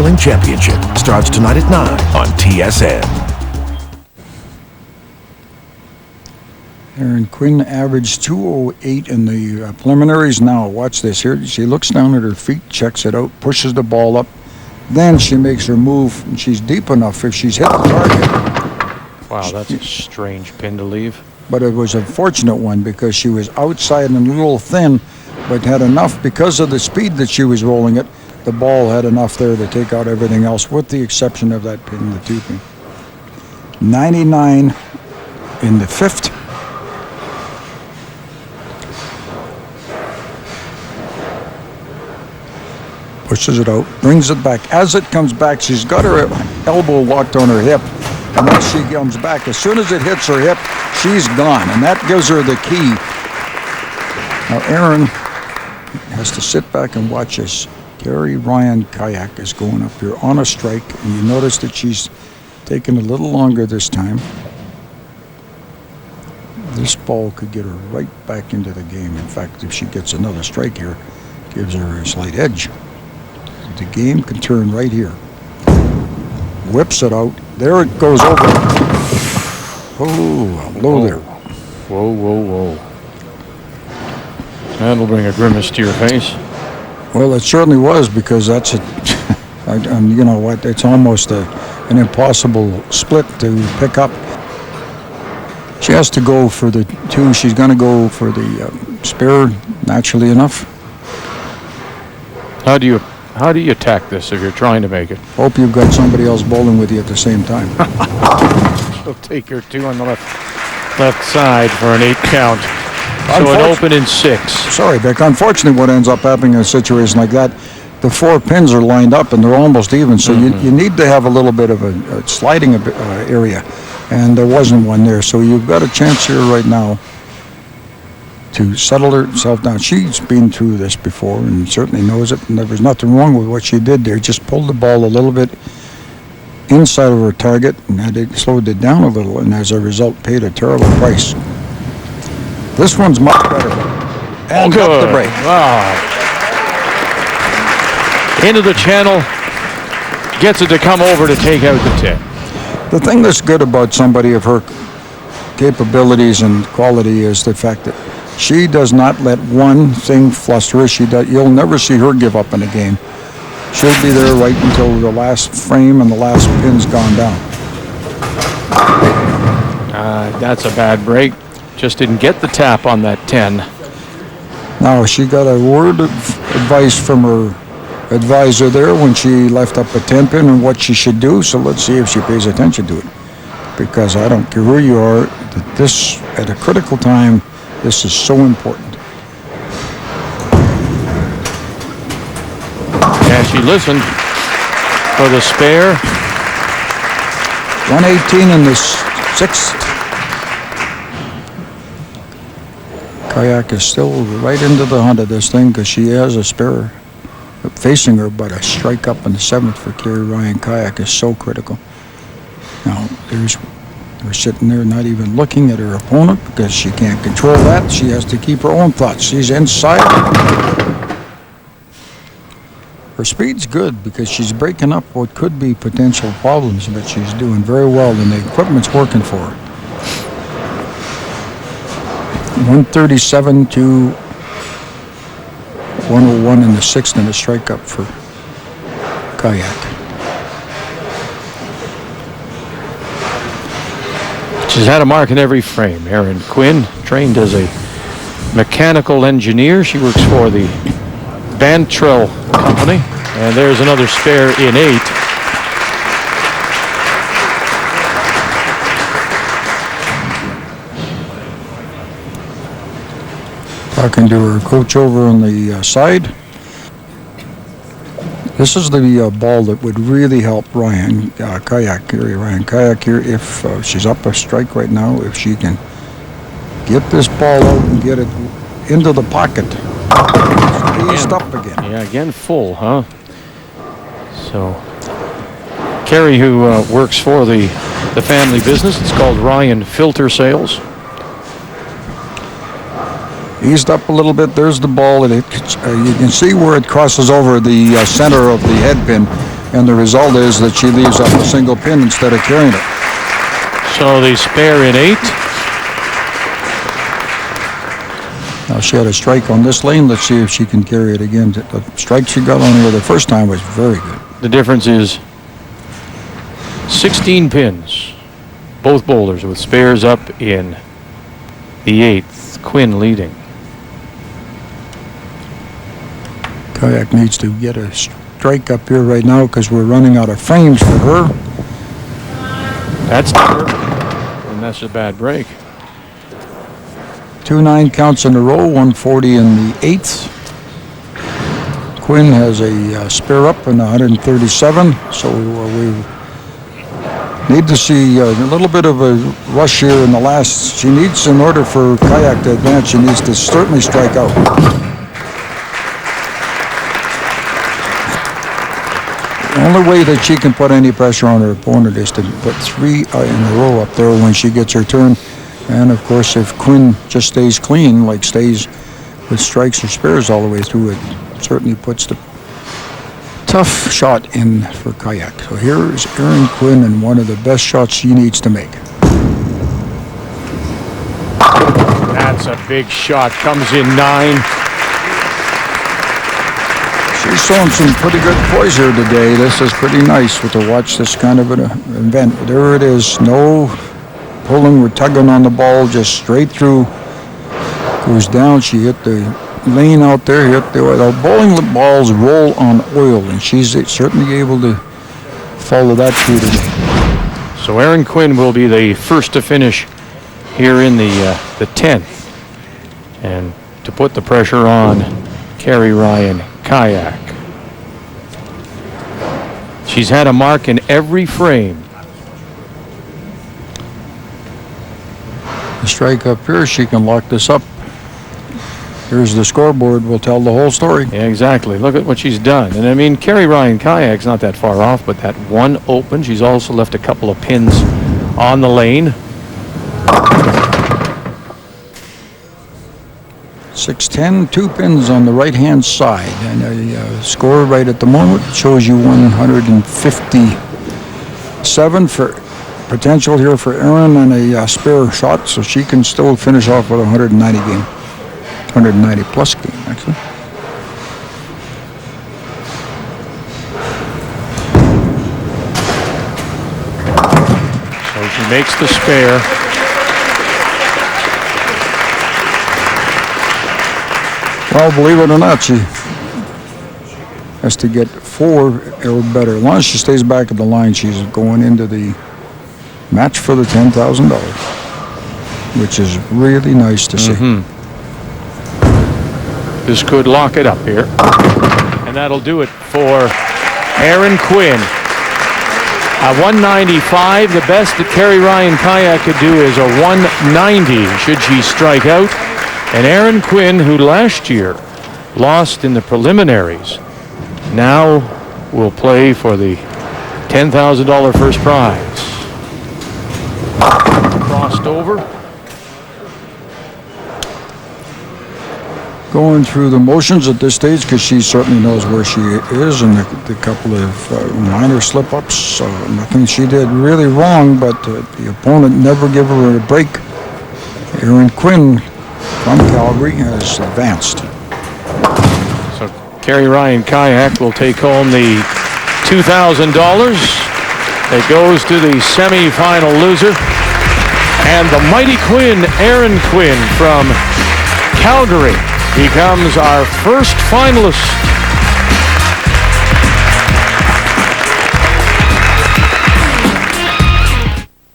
Bowling Championship starts tonight at 9 on TSN. Erin Quinn averaged 208 in the preliminaries. Now, watch this here. She looks down at her feet, checks it out, pushes the ball up. Then she makes her move, and she's deep enough if she's hit the target. Wow, that's a strange pin to leave. But it was a fortunate one because she was outside and a little thin, but had enough because of the speed that she was rolling it. The ball had enough there to take out everything else, with the exception of that pin, the two pin. 99 in the fifth. Pushes it out, brings it back. As it comes back, she's got her elbow locked on her hip. And as she comes back, as soon as it hits her hip, she's gone. And that gives her the key. Now, Erin has to sit back and watch as Kerrie Ryan-Ciach is going up here on a strike. And you notice that she's taking a little longer this time. This ball could get her right back into the game. In fact, if she gets another strike here, it gives her a slight edge. The game can turn right here. Whips it out. There it goes over. Oh, low there. Whoa, whoa, whoa. That'll bring a grimace to your face. Well, it certainly was, because that's a, and you know what, it's almost an impossible split to pick up. She has to go for the two. She's going to go for the spare, naturally enough. How do you attack this if you're trying to make it? Hope you've got somebody else bowling with you at the same time. She'll take your two on the left side for an 8 count. So it open in 6. Sorry, Vic. Unfortunately, what ends up happening in a situation like that, the 4 pins are lined up and they're almost even. So you need to have a little bit of a sliding area, and there wasn't one there. So you've got a chance here right now to settle herself down. She's been through this before and certainly knows it, and there was nothing wrong with what she did there. Just pulled the ball a little bit inside of her target and had it slowed it down a little, and as a result paid a terrible price. This one's much better. And got the break. Wow. Into the channel, gets it to come over to take out the tip. The thing that's good about somebody of her capabilities and quality is the fact that she does not let one thing fluster her. You'll never see her give up in a game. She'll be there right until the last frame and the last pin's gone down. That's a bad break. Just didn't get the tap on that 10. Now, she got a word of advice from her advisor there when she left up a 10 pin and what she should do. So let's see if she pays attention to it. Because I don't care who you are, that this, at a critical time, this is so important. And she listened for the spare. 118 in the 6th. Ciach is still right into the hunt of this thing because she has a spare facing her, but a strike up in the 7th for Kerrie Ryan-Ciach is so critical. Now, we're sitting there not even looking at her opponent because she can't control that. She has to keep her own thoughts. She's inside. Her speed's good because she's breaking up what could be potential problems, but she's doing very well and the equipment's working for her. 137 to 101 in the 6th and a strike up for Ciach. She's had a mark in every frame. Erin Quinn, trained as a mechanical engineer. She works for the Bantrell Company. And there's another spare in 8. Talking to her coach over on the side. This is the ball that would really help Kerrie Ryan-Ciach here if she's up a strike right now. If she can get this ball out and get it into the pocket. Eased up again. Yeah, again full, huh? So, Kerrie, who works for the family business, it's called Ryan Filter Sales. Eased up a little bit. There's the ball, and you can see where it crosses over the center of the head pin. and the result is that she leaves off a single pin instead of carrying it. So the spare in 8. Now she had a strike on this lane. Let's see if she can carry it again. The strike she got on her the first time was very good. The difference is 16 pins. Both bowlers with spares up in the 8th. Quinn leading. Kayak needs to get a strike up here right now because we're running out of frames for her. That's her. And that's a bad break. 2-9 counts in a row, 140 in the 8th. Quinn has a spare up in 137, so we need to see a little bit of a rush here in the last. She needs, in order for Kayak to advance, she needs to certainly strike out. The only way that she can put any pressure on her opponent is to put 3 in a row up there when she gets her turn. And of course, if Quinn just stays clean, like stays with strikes or spares all the way through, it certainly puts the tough shot in for Kayak. So here is Erin Quinn, and one of the best shots she needs to make. That's a big shot. Comes in 9. She's showing some pretty good poise here today. This is pretty nice to watch this kind of an event. There it is. No pulling or tugging on the ball, just straight through. Goes down. She hit the lane out there. Hit the bowling balls roll on oil, and she's certainly able to follow that through today. So Erin Quinn will be the first to finish here in the 10th, and to put the pressure on Kerrie Ryan-Ciach. She's had a mark in every frame. The strike up here, she can lock this up. Here's the scoreboard. Will tell the whole story. Yeah, exactly. Look at what she's done. And I mean, Kerrie Ryan-Ciach's not that far off, but that one open. She's also left a couple of pins on the lane. 6-10, 2 pins on the right-hand side, and a score right at the moment shows you 157 for potential here for Erin, and a spare shot, so she can still finish off with a 190 game, 190 plus game actually. So she makes the spare. Well, believe it or not, she has to get 4 or better. As long as she stays back at the line, she's going into the match for the $10,000, which is really nice to see. This could lock it up here. And that'll do it for Erin Quinn. At 195, the best that Kerrie Ryan-Ciach could do is a 190 should she strike out. And Erin Quinn, who last year lost in the preliminaries, now will play for the $10,000 first prize. Crossed over. Going through the motions at this stage because she certainly knows where she is, and the couple of minor slip-ups. Nothing she did really wrong, but the opponent never gave her a break. Erin Quinn from Calgary has advanced. So Kerrie Ryan-Ciach will take home the $2,000. It goes to the semi-final loser. And the mighty Quinn, Erin Quinn from Calgary, becomes our first finalist